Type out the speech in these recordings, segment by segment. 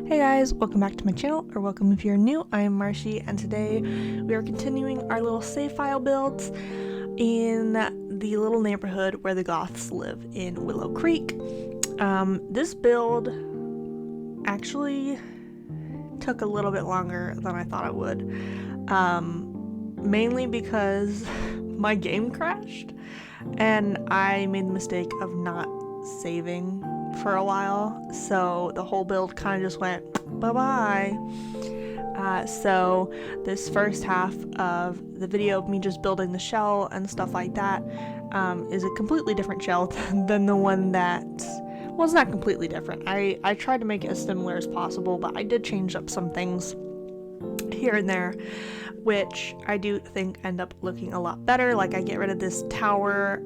Hey guys, welcome back to my channel, or welcome if you're new. I am Marshy, and today we are continuing our little save file builds in the little neighborhood where the Goths live in Willow Creek. This build actually took a little bit longer than I thought it would, mainly because my game crashed, and I made the mistake of not saving for a while, so the whole build kind of just went bye-bye. So this first half of the video of me just building the shell and stuff like that is a completely different shell than the one that, well, it's not completely different. I tried to make it as similar as possible, but I did change up some things here and there, which I do think end up looking a lot better. Like I get rid of this tower,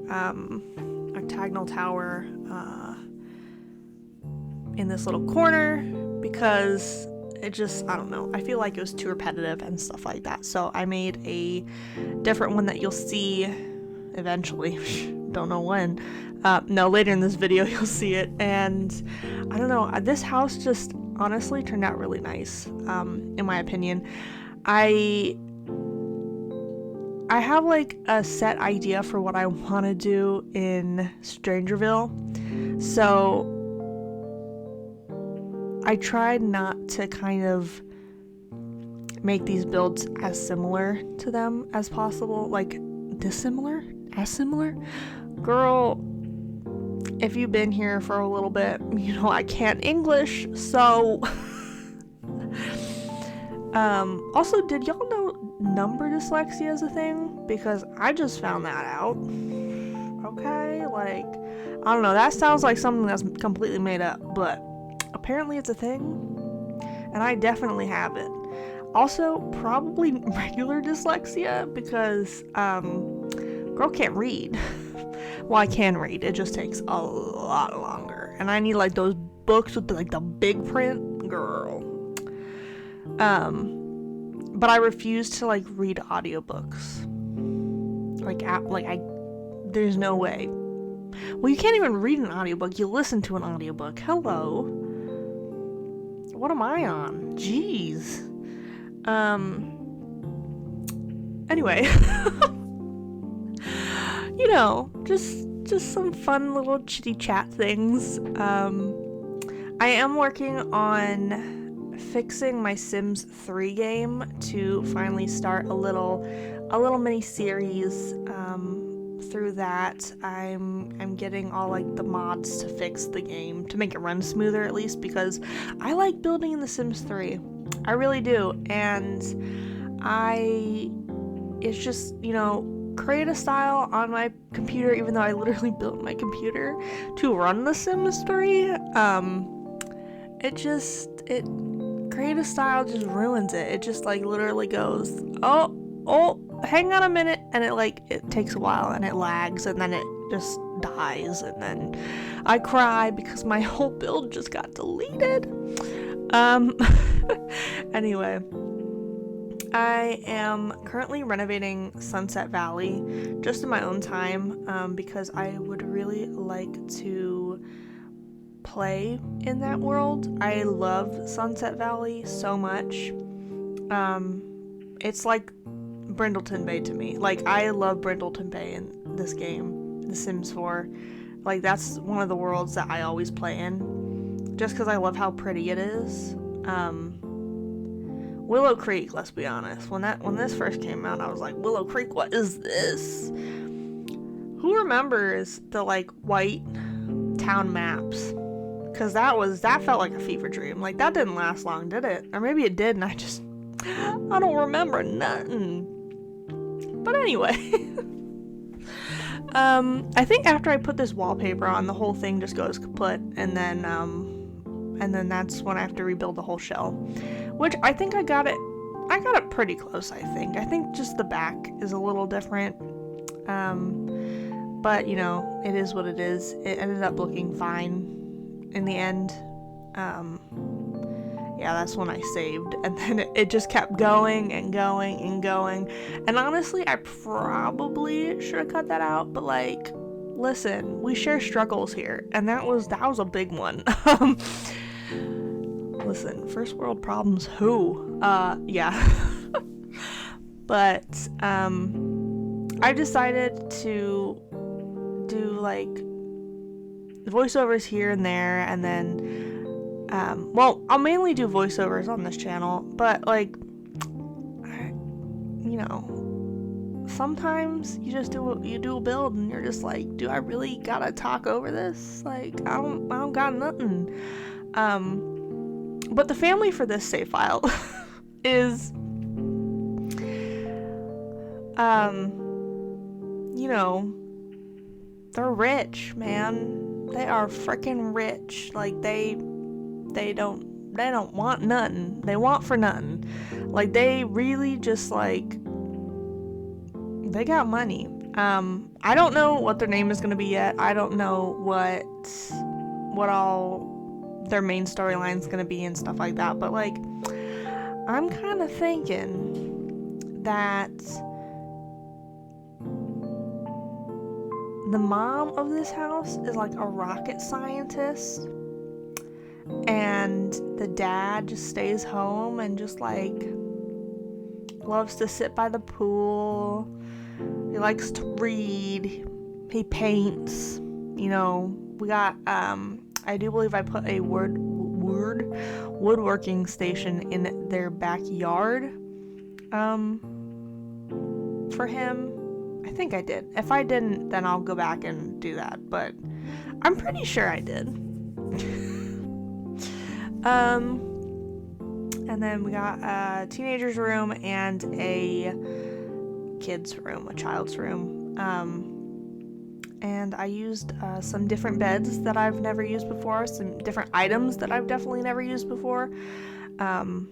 octagonal tower, in this little corner, because it just, I don't know, I feel like it was too repetitive and stuff like that. So I made a different one that you'll see eventually. Don't know when. No, later in this video you'll see it. And I don't know, this house just honestly turned out really nice, in my opinion. I have like a set idea for what I want to do in Strangerville, so I tried not to kind of make these builds as similar to them as possible. Like, dissimilar? As similar? Girl, if you've been here for a little bit, you know I can't English, so... Also, did y'all know number dyslexia is a thing? Because I just found that out. Okay? Like, I don't know, that sounds like something that's completely made up, but apparently it's a thing, and I definitely have it. Also, probably regular dyslexia, because girl can't read. Well, I can read, it just takes a lot longer, and I need like those books with like the big print, girl. But I refuse to like read audiobooks. There's no way. Well, you can't even read an audiobook, you listen to an audiobook. Hello. What am I on? Jeez. Anyway. You know, just some fun little chitty chat things. I am working on fixing my Sims 3 game to finally start a little mini series through that. I'm getting all like the mods to fix the game to make it run smoother, at least, because I like building in the Sims 3. I really do. And it's just, you know, create a style on my computer, even though I literally built my computer to run the Sims 3. Create a style just ruins it. It just like literally goes, oh, hang on a minute, and it takes a while, and it lags, and then it just dies, and then I cry because my whole build just got deleted. Anyway, I am currently renovating Sunset Valley just in my own time, because I would really like to play in that world. I love Sunset Valley so much. It's like Brindleton Bay to me. Like, I love Brindleton Bay in this game, The Sims 4. Like, that's one of the worlds that I always play in, just because I love how pretty it is. Willow Creek, let's be honest, when this first came out, I was like, Willow Creek, what is this? Who remembers the like white town maps? Because that felt like a fever dream. Like, that didn't last long, did it? Or maybe it did, and I don't remember nothing. But anyway, I think after I put this wallpaper on, the whole thing just goes kaput, and then that's when I have to rebuild the whole shell, which I think I got it pretty close. I think just the back is a little different, but you know, it is what it is. It ended up looking fine in the end. Yeah, that's when I saved, and then it just kept going and going and going, and honestly, I probably should have cut that out, but like, listen, we share struggles here, and that was a big one. listen, first world problems, who? Yeah. But, I decided to do, like, voiceovers here and there, and then, well, I'll mainly do voiceovers on this channel, but, like, you know, sometimes you just do a build and you're just like, do I really gotta talk over this? Like, I don't got nothing. But the family for this save file is, you know, they're rich, man. They are freaking rich. Like, they don't want nothing. They want for nothing. Like, they really just, like, they got money. I don't know what their name is gonna be yet. I don't know what all their main storyline's gonna be and stuff like that. But, like, I'm kind of thinking that the mom of this house is, like, a rocket scientist, and the dad just stays home and just, like, loves to sit by the pool. He likes to read. He paints. You know, we got, I do believe I put a woodworking station in their backyard, for him. I think I did. If I didn't, then I'll go back and do that, but I'm pretty sure I did. And then we got a teenager's room and a kid's room, a child's room. And I used some different beds that I've never used before, some different items that I've definitely never used before. And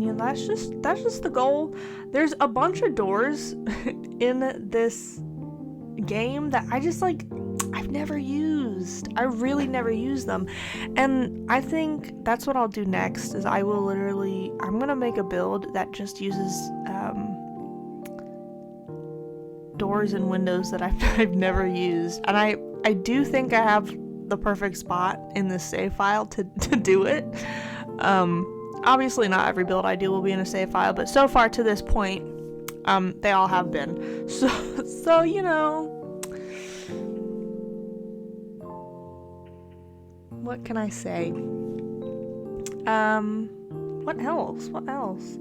you know, that's just the goal. There's a bunch of doors in this game that I just, like, I've never used. I really never used them. And I think that's what I'll do next, is I'm gonna make a build that just uses doors and windows that I've never used. And I do think I have the perfect spot in this save file to do it. Obviously not every build I do will be in a save file, but so far to this point, they all have been. So you know, what can I say? What else?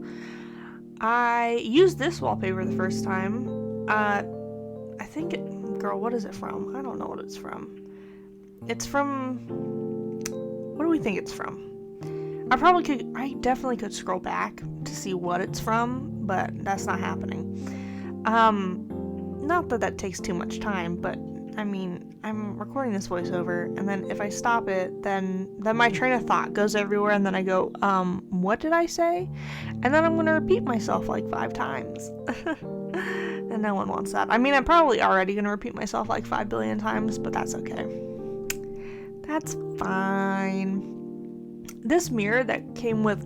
I used this wallpaper the first time. I think girl, what is it from? I don't know what it's from. It's from, what do we think it's from? I definitely could scroll back to see what it's from, but that's not happening. Not that takes too much time, but I mean, I'm recording this voiceover, and then if I stop it, then my train of thought goes everywhere, and then I go, what did I say? And then I'm gonna repeat myself like 5 times. And no one wants that. I mean, I'm probably already gonna repeat myself like 5 billion times, but that's okay. That's fine. This mirror that came with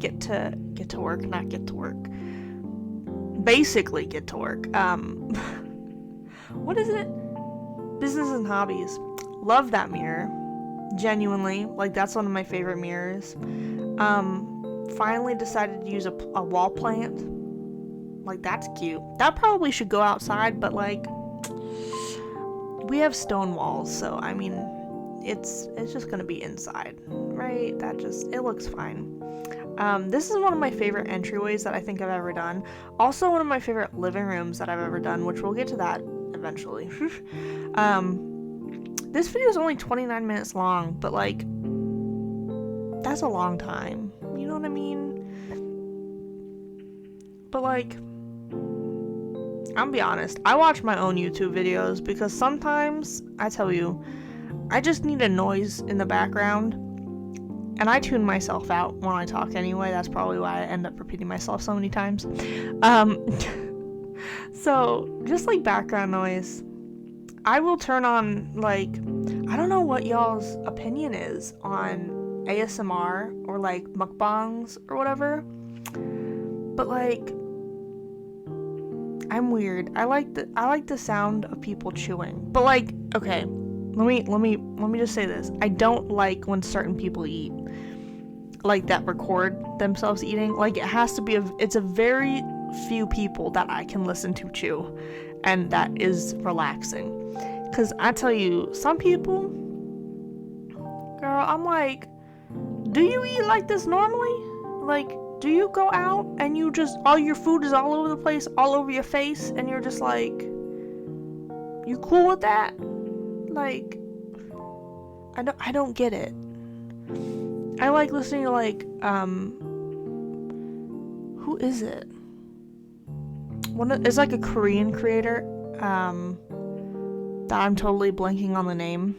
basically get to work. What is it? Business and hobbies. Love that mirror. Genuinely. Like, that's one of my favorite mirrors. Finally decided to use a wall plant. Like, that's cute. That probably should go outside, but, like, we have stone walls, so, I mean, it's just gonna be inside, right? It looks fine. This is one of my favorite entryways that I think I've ever done. Also one of my favorite living rooms that I've ever done, which we'll get to that eventually. This video is only 29 minutes long, but, like, that's a long time. You know what I mean? But, like, I'll be honest, I watch my own YouTube videos because sometimes, I tell you, I just need a noise in the background, and I tune myself out when I talk anyway. That's probably why I end up repeating myself so many times. So, just like background noise, I will turn on, like, I don't know what y'all's opinion is on ASMR or, like, mukbangs or whatever, but, like, I'm weird. I like the sound of people chewing. But, like, okay, let me just say this. I don't like when certain people eat. like that record themselves eating. Like it has to be it's a very few people that I can listen to chew, and that is relaxing. Because I tell you, some people, girl, I'm like, do you eat like this normally? Like, do you go out and you just, all your food is all over the place, all over your face, and you're just like, you cool with that? Like, I don't get it. I like listening to like, who is it? It's like a Korean creator, that I'm totally blanking on the name.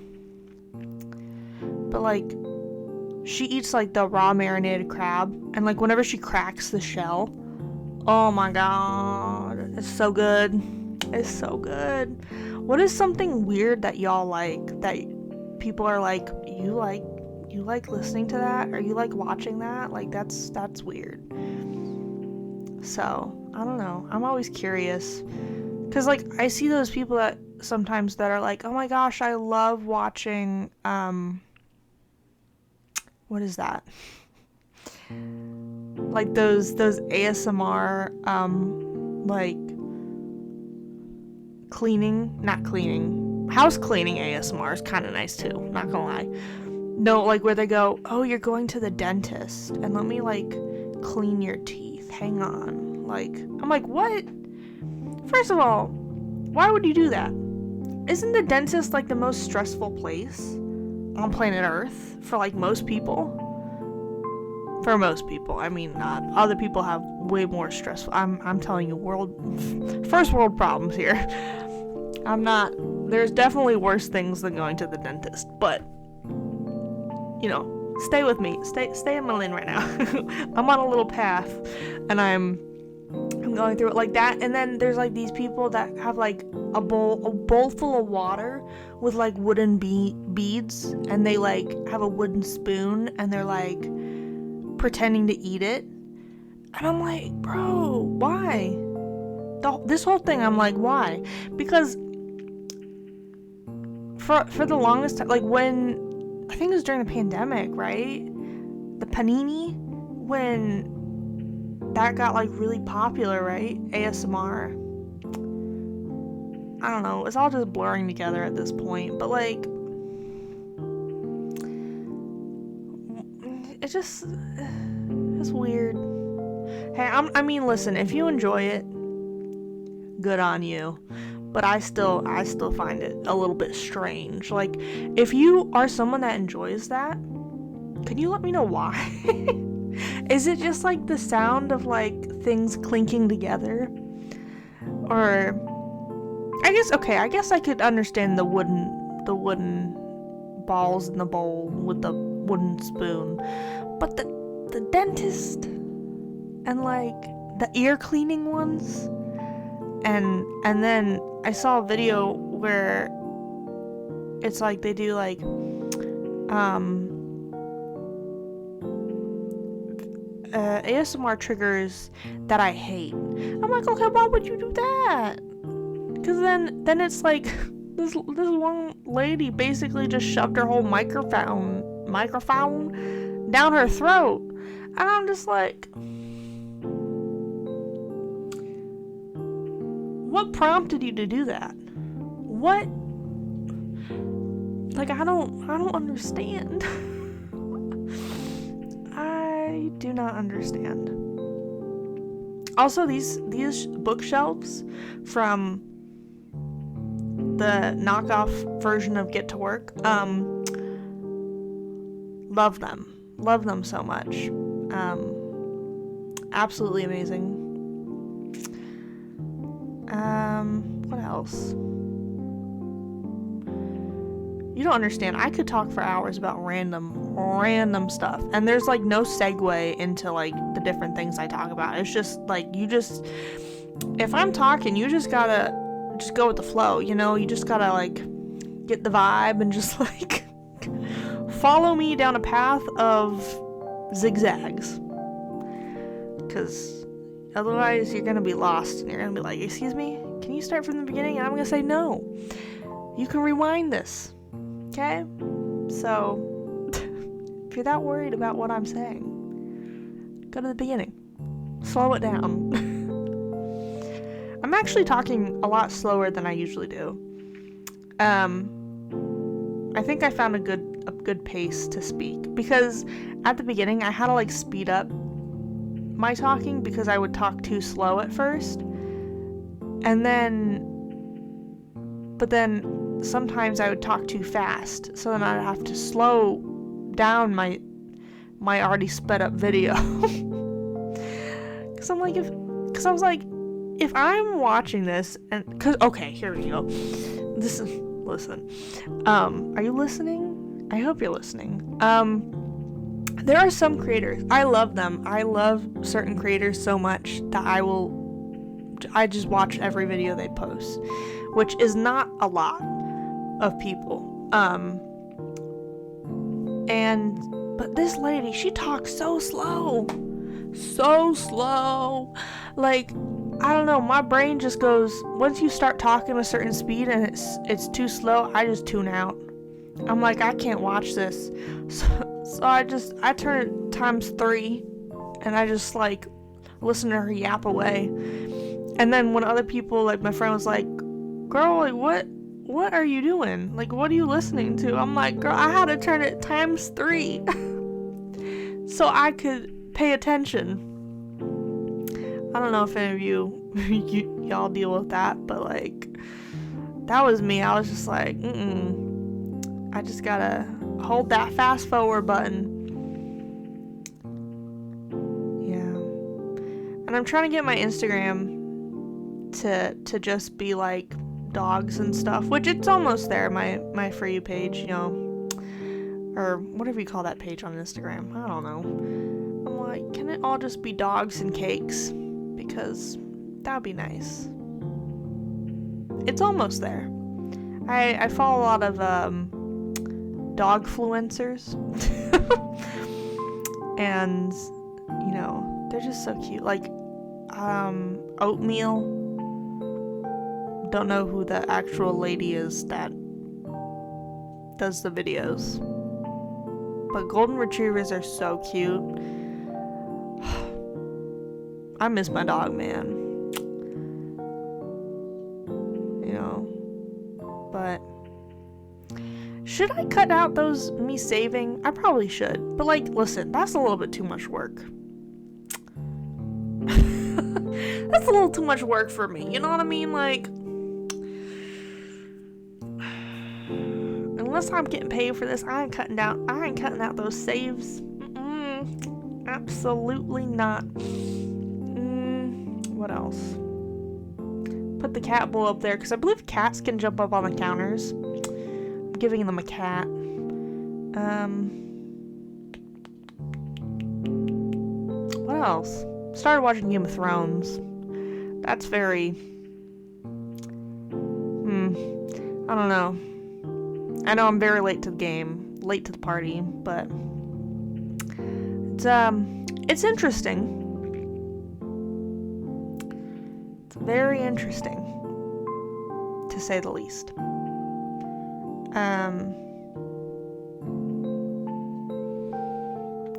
But like, she eats like the raw marinated crab, and like whenever she cracks the shell, oh my god, it's so good. It's so good. What is something weird that y'all like, that people are like, you like listening to that, or you like watching that? Like that's weird. So I don't know, I'm always curious, because like I see those people that sometimes that are like, oh my gosh, I love watching what is that, like those ASMR like house cleaning ASMR is kind of nice too, not gonna lie. No, like where they go, oh, you're going to the dentist and let me like clean your teeth, hang on. Like, I'm like, what? First of all, why would you do that? Isn't the dentist like the most stressful place on planet Earth for like most people? For most people, I mean, other people have way more stressful. I'm telling you, first world problems here. There's definitely worse things than going to the dentist, but you know, stay with me, stay in my lane right now. I'm on a little path, and I'm going through it like that. And then there's like these people that have like a bowl full of water with like wooden beads, and they like have a wooden spoon, and they're like pretending to eat it. And I'm like, bro, why? This whole thing, I'm like, why? Because for the longest time, like when, I think it was during the pandemic, right? The panini, when that got like really popular, right? ASMR. I don't know, it's all just blurring together at this point, but like, it's weird. Hey, I mean, listen, if you enjoy it, good on you. But I still find it a little bit strange. Like, if you are someone that enjoys that, can you let me know why? Is it just like the sound of like things clinking together? Or I guess I could understand the wooden balls in the bowl with the wooden spoon. But the dentist and like the ear cleaning ones, and then I saw a video where it's like they do like ASMR triggers that I hate. I'm like, okay, why would you do that? Because then it's like this one lady basically just shoved her whole microphone down her throat, and I'm just like, what prompted you to do that? What? Like, I don't understand. I do not understand. Also, these bookshelves from the knockoff version of Get to Work, love them so much. Absolutely amazing. What else? You don't understand. I could talk for hours about random stuff, and there's like no segue into like the different things I talk about. It's just like, if I'm talking, you just gotta go with the flow, you know? You just gotta like get the vibe and just like follow me down a path of zigzags, because otherwise you're gonna be lost and you're gonna be like, excuse me, can you start from the beginning? And I'm gonna say, no, you can rewind this, okay? So if you're that worried about what I'm saying, Go to the beginning. Slow it down. I'm actually talking a lot slower than I usually do. I think I found a good pace to speak, because at the beginning I had to like speed up my talking because I would talk too slow at first, but then sometimes I would talk too fast, so then I'd have to slow down my already sped up video. Because I was like, if I'm watching this, and okay, here we go. Listen. Are you listening? I hope you're listening. There are some creators, I love them. I love certain creators so much that I just watch every video they post, which is not a lot of people. But this lady, she talks so slow. Like, I don't know, my brain just goes, once you start talking a certain speed and it's too slow, I just tune out. I'm like, I can't watch this. So I turn it times 3 and I just like listen to her yap away. And then when other people, like my friend was like, girl, like what are you doing? Like, what are you listening to? I'm like, girl, I had to turn it times 3 so I could pay attention. I don't know if any of y'all deal with that, but like, that was me. I was just like, I just gotta hold that fast forward button. Yeah. And I'm trying to get my Instagram to just be like dogs and stuff, which it's almost there, my For You page, you know, or whatever you call that page on Instagram. I don't know. I'm like, can it all just be dogs and cakes? Because that would be nice. It's almost there. I follow a lot of dogfluencers and you know, they're just so cute. Like Oatmeal, don't know who the actual lady is that does the videos, but golden retrievers are so cute. I miss my dog, man. You know, but should I cut out those me saving? I probably should, but like, listen, that's a little bit too much work. That's a little too much work for me, you know what I mean? Like, unless I'm getting paid for this, I ain't cutting out those saves. Absolutely not. What else? Put the cat bowl up there, because I believe cats can jump up on the counters. I'm giving them a cat. What else? Started watching Game of Thrones. That's very... I don't know. I know I'm very late to the game. Late to the party, but... It's interesting. It's very interesting, to say the least.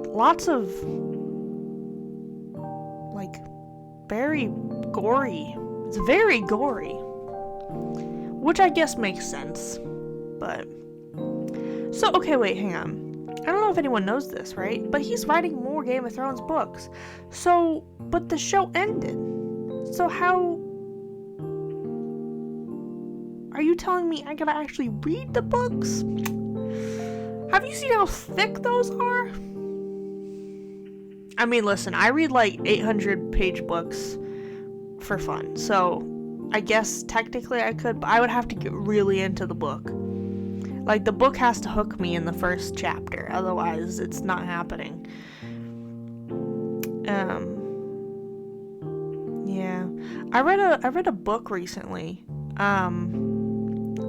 Lots of, like, very gory. It's very gory. Which I guess makes sense. But... So, okay, wait, hang on. I don't know if anyone knows this, right? But he's writing more Game of Thrones books. So, but the show ended. So how... Are you telling me I gotta actually read the books? Have you seen how thick those are? I mean, listen, I read like 800-page books for fun. So, I guess technically I could, but I would have to get really into the book. Like, the book has to hook me in the first chapter, otherwise it's not happening. Yeah. I read a book recently,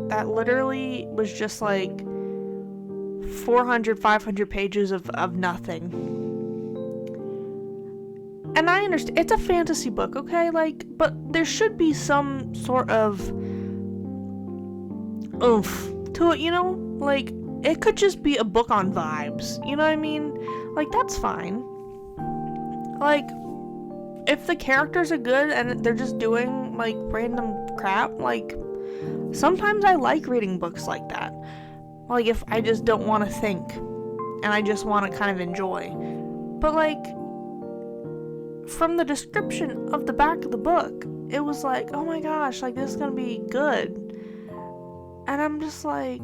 that literally was just like 400, 500 pages of nothing. And I understand, it's a fantasy book, okay? Like, but there should be some sort of oomph to it, you know? Like, it could just be a book on vibes, you know what I mean? Like, that's fine. like, if the characters are good and they're just doing, like, random crap, like, sometimes I like reading books like that. Like, if I just don't want to think and I just want to kind of enjoy. But, like, from the description of the back of the book, it was like, oh my gosh, like, this is gonna be good. And I'm just like,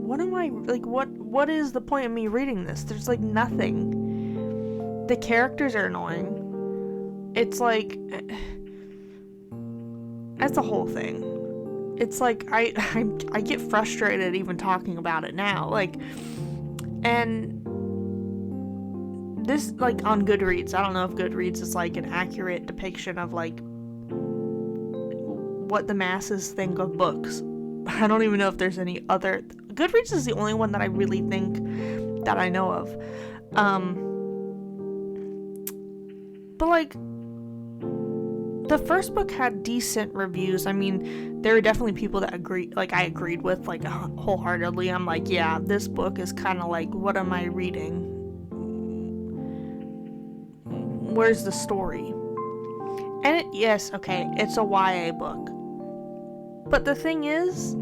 what am I, like, what is the point of me reading this? There's, like, nothing. The characters are annoying. It's like, that's the whole thing. It's like, I get frustrated even talking about it now, like, and this, like, on Goodreads, I don't know if Goodreads is, like, an accurate depiction of, like, what the masses think of books. I don't even know if there's any other. Goodreads is the only one that I really think that I know of. But, like, the first book had decent reviews. I mean, there are definitely people that I agreed with, like, wholeheartedly. I'm like, yeah, this book is kind of like, what am I reading? Where's the story? And yes, okay, it's a YA book. But the thing is,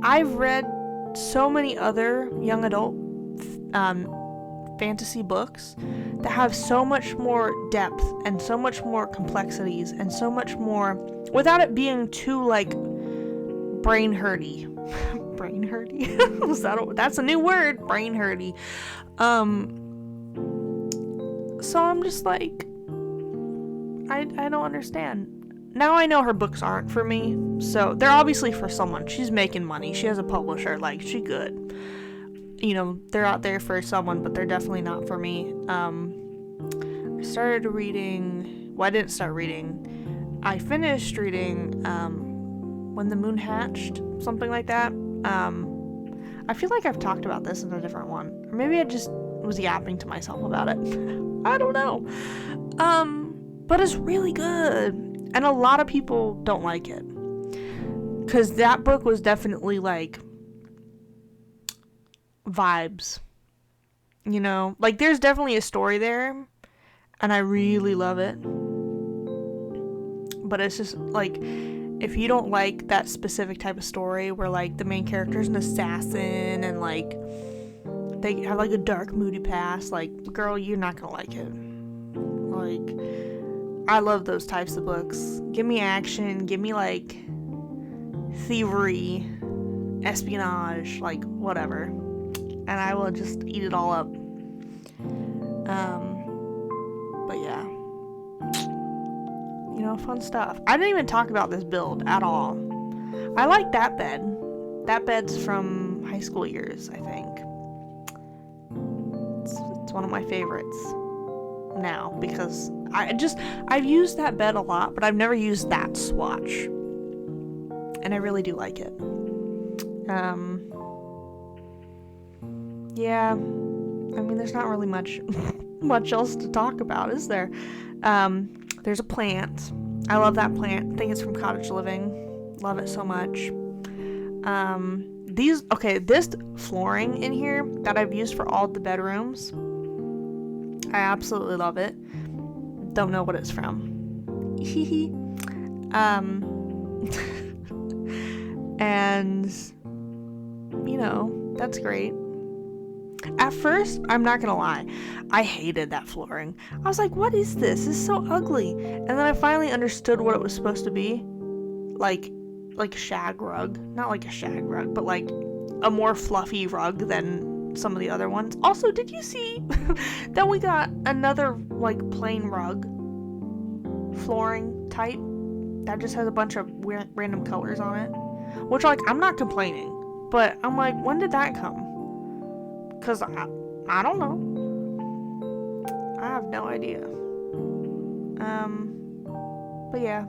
I've read so many other young adult fantasy books that have so much more depth and so much more complexities and so much more, without it being too, like, brain hurty. Brain hurty? That's a new word, brain hurty. So I'm just like, I don't understand. Now I know her books aren't for me, so they're obviously for someone. She's making money. She has a publisher. Like, she good. You know, they're out there for someone, but they're definitely not for me. I started reading. Well, I didn't start reading. I finished reading When the Moon Hatched, something like that. I feel like I've talked about this in a different one, or maybe I just was yapping to myself about it. I don't know. But it's really good. And a lot of people don't like it. Because that book was definitely, like, vibes. You know? Like, there's definitely a story there. And I really love it. But it's just, like, if you don't like that specific type of story where, like, the main character's an assassin and, like, they have, like, a dark, moody past, like, girl, you're not gonna like it. Like, I love those types of books. Give me action, give me, like, thievery, espionage, like, whatever. And I will just eat it all up. But yeah. You know, fun stuff. I didn't even talk about this build at all. I like that bed. That bed's from high school years, I think. It's one of my favorites now, because I've used that bed a lot, but I've never used that swatch, and I really do like it. Yeah, I mean, there's not really much else to talk about, is there? There's a plant. I love that plant. I think it's from Cottage Living. Love it so much. This flooring in here that I've used for all the bedrooms, I absolutely love it. Don't know what it's from. And, you know, that's great. At first, I'm not gonna lie, I hated that flooring. I was like, what is this? This is so ugly. And then I finally understood what it was supposed to be. Like a shag rug. Not like a shag rug, but like a more fluffy rug than some of the other ones. Also, did you see that we got another, like, plain rug flooring type that just has a bunch of random colors on it? Which, like, I'm not complaining, but I'm like, when did that come? Because I don't know. I have no idea. But yeah.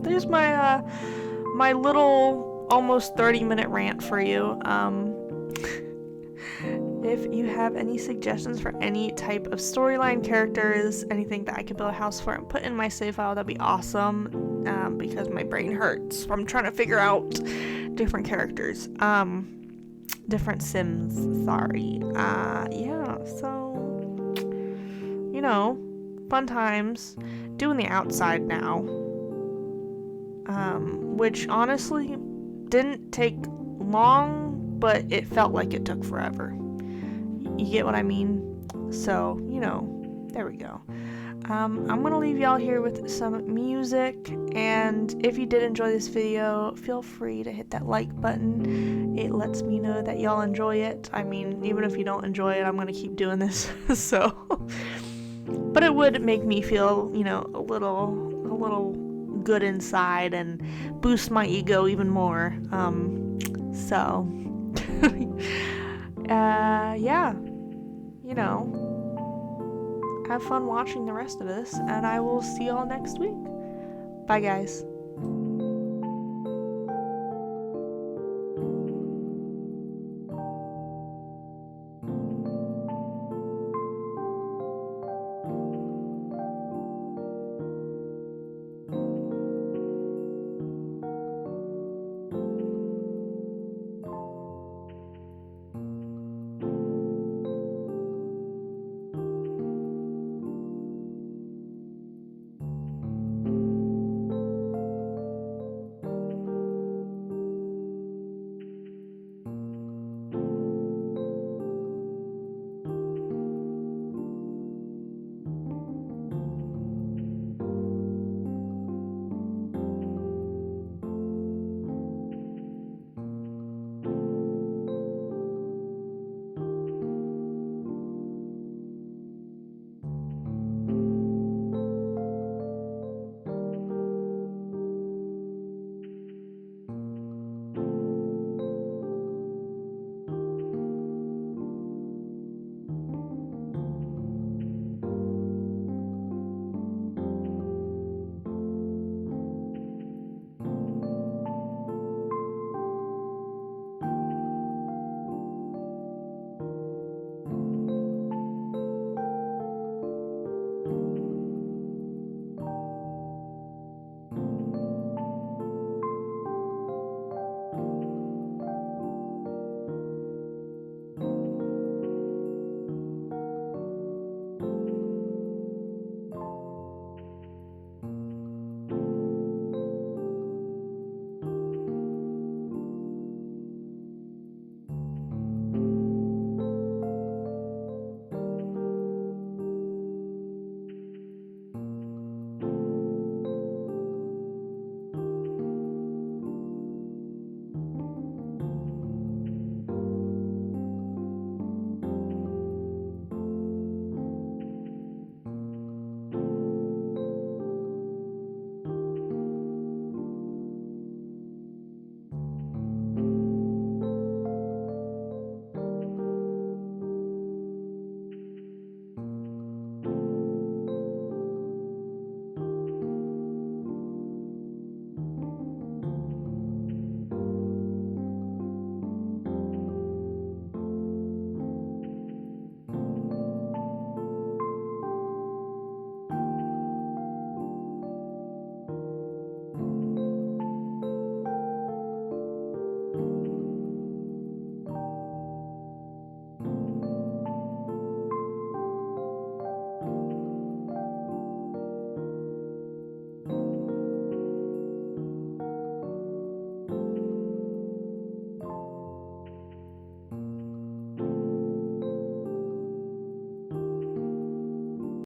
There's my my little almost 30-minute rant for you. If you have any suggestions for any type of storyline, characters, anything that I could build a house for and put in my save file, that'd be awesome. Because my brain hurts from trying to figure out different characters. different Sims, sorry. Yeah, so, fun times. Doing the outside now. Which honestly didn't take long, but it felt like it took forever. You get what I mean? So, there we go. I'm gonna leave y'all here with some music, and if you did enjoy this video, feel free to hit that like button. It lets me know that y'all enjoy it. I mean, even if you don't enjoy it, I'm gonna keep doing this. So, but it would make me feel, a little good inside and boost my ego even more. So, yeah, have fun watching the rest of this, and I will see y'all next week. Bye, guys.